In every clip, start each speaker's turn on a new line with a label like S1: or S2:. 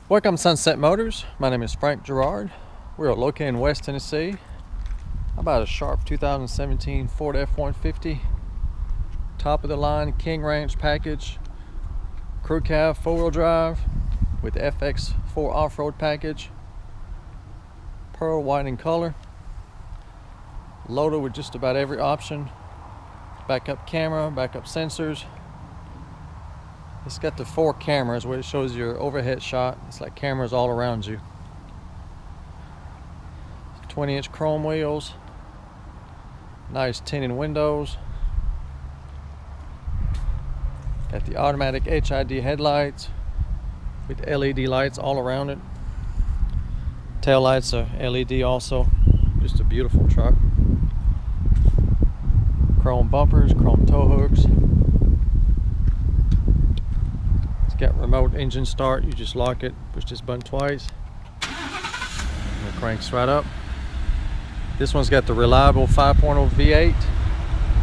S1: Welcome to Sunset Motors. My name is Frank Gerard. We are located in West Tennessee. How about a sharp 2017 Ford F-150? Top of the line King Ranch package. Crew cab 4-wheel drive with the FX4 off-road package. Pearl white in color. Loaded with just about every option. Backup camera, backup sensors. It's got the 4 cameras where it shows your overhead shot. It's like cameras all around you. 20-inch chrome wheels. Nice tinted windows. Got the automatic HID headlights with LED lights all around it. Tail lights are LED also. Just a beautiful truck. Chrome bumpers, chrome tow hooks. Got remote engine start. You just lock it, push this button twice, and it cranks right up. This one's got the reliable 5.0 V8.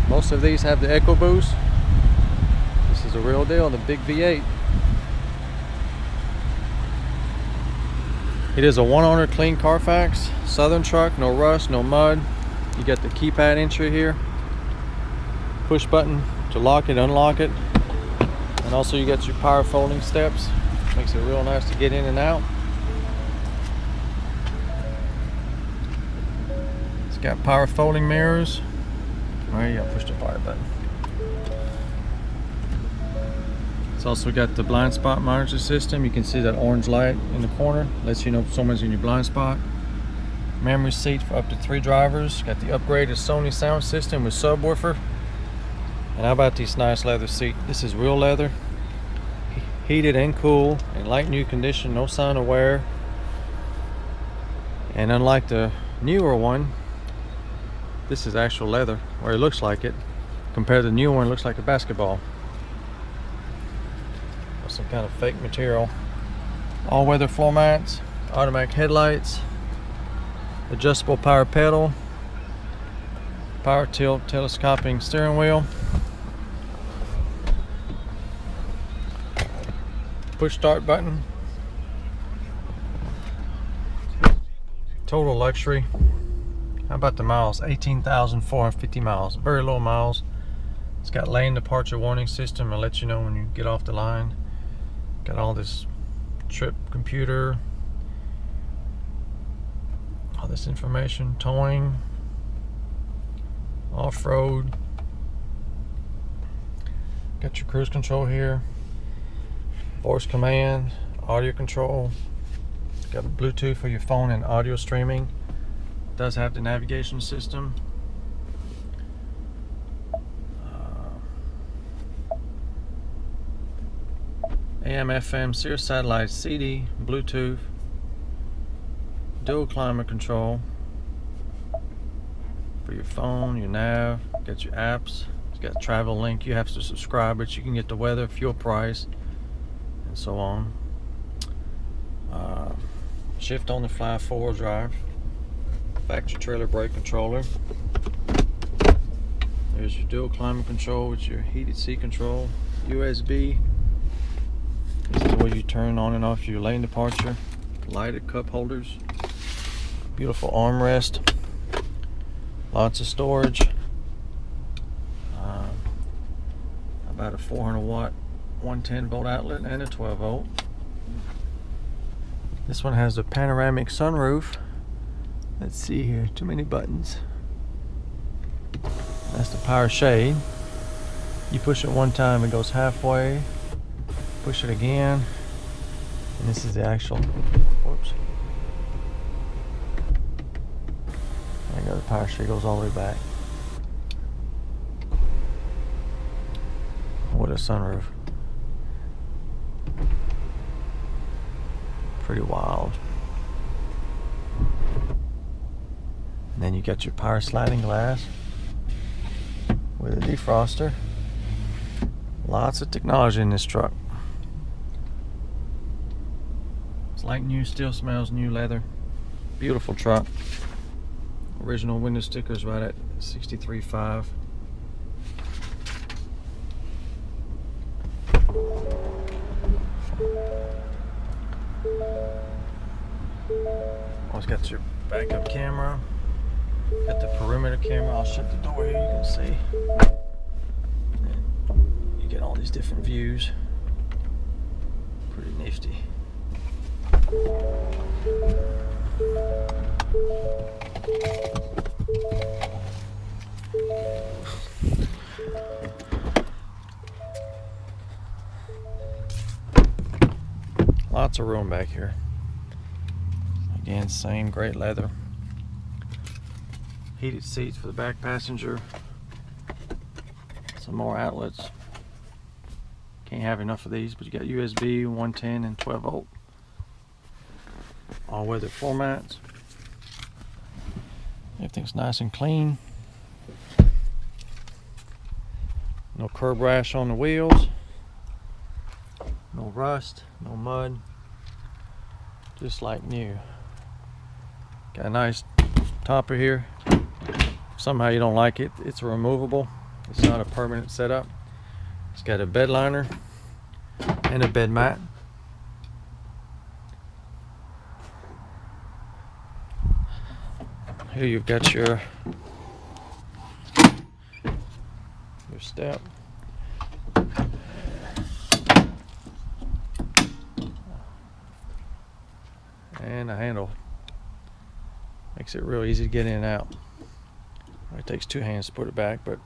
S1: Most of these have the EcoBoost. This is the real deal, the big V8. It is a 1-owner clean Carfax, Southern truck, no rust, no mud. You got the keypad entry here, push button to lock it, unlock it. And also you got your power folding steps. Makes it real nice to get in and out. It's got power folding mirrors. There you go, push the fire button. It's also got the blind spot monitor system. You can see that orange light in the corner. Lets you know if someone's in your blind spot. Memory seat for up to 3 drivers. Got the upgraded Sony sound system with subwoofer. And how about this nice leather seat? This is real leather, heated and cool, in like new condition, no sign of wear. And unlike the newer one, this is actual leather, or it looks like it. Compared to the new one, it looks like a basketball. Or some kind of fake material. All-weather floor mats, automatic headlights, adjustable power pedal, power tilt telescoping steering wheel, push start button. Total luxury. How about the miles? 18,450 miles. Very low miles. It's got lane departure warning system. It'll let you know when you get off the line. Got all this trip computer, all this information, towing, off-road. Got your cruise control here, voice command, audio control. Got Bluetooth for your phone and audio streaming. Does have the navigation system. AM, FM, Sirius satellite, CD, Bluetooth, dual climate control for your phone, your nav. Got your apps. It's got travel link. You have to subscribe, but you can get the weather, fuel price, and so on. Shift on the fly 4-wheel drive. Factory trailer brake controller. There's your dual climate control with your heated seat control. USB. This is where you turn on and off your lane departure. Lighted cup holders. Beautiful armrest. Lots of storage. About a 400 watt 110 volt outlet and a 12 volt. This one has a panoramic sunroof. Let's see here, too many buttons. That's the power shade. You push it one time, it goes halfway. Push it again, and this is the actual, whoops. There you go, the power shade goes all the way back. What a sunroof. Pretty wild. And then you got your power sliding glass with a defroster. Lots of technology in this truck. It's like new, still smells new leather. Beautiful truck. Original window stickers right at 63.5. It's got your backup camera, got the perimeter camera. I'll shut the door here, you can see. And you get all these different views. Pretty nifty. Lots of room back here. Again, same great leather. Heated seats for the back passenger. Some more outlets. Can't have enough of these, but you got USB, 110 and 12 volt. All weather floor mats. Everything's nice and clean. No curb rash on the wheels. No rust, no mud. Just like new. Got a nice topper here. If somehow you don't like it, it's removable. It's not a permanent setup. It's got a bed liner and a bed mat. Here you've got your step. And a handle. Makes it real easy to get in and out. It takes two hands to put it back, but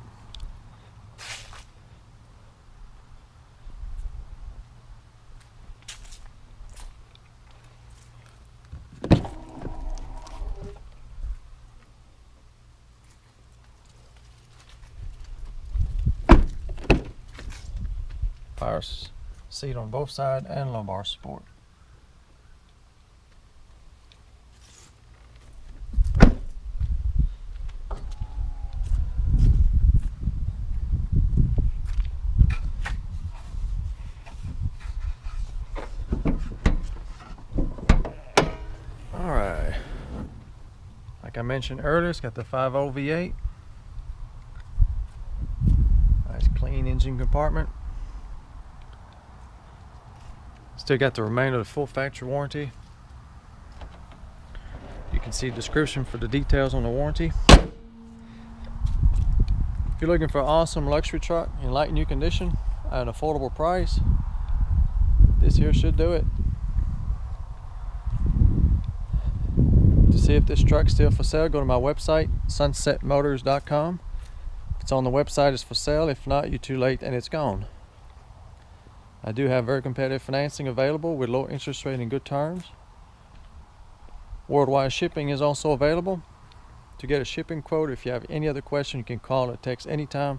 S1: power seat on both sides and lumbar support. Alright, like I mentioned earlier, it's got the 5.0 V8. Nice clean engine compartment. Still got the remainder of the full factory warranty. You can see the description for the details on the warranty. If you're looking for an awesome luxury truck in light new condition at an affordable price, this here should do it. To see if this truck's still for sale, go to my website, sunsetmotors.com. If it's on the website, it's for sale. If not, you're too late and it's gone. I do have very competitive financing available with low interest rate and good terms. Worldwide shipping is also available. To get a shipping quote, if you have any other question, you can call or text anytime,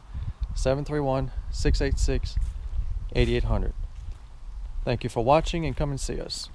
S1: 731-686-8800. Thank you for watching and come and see us.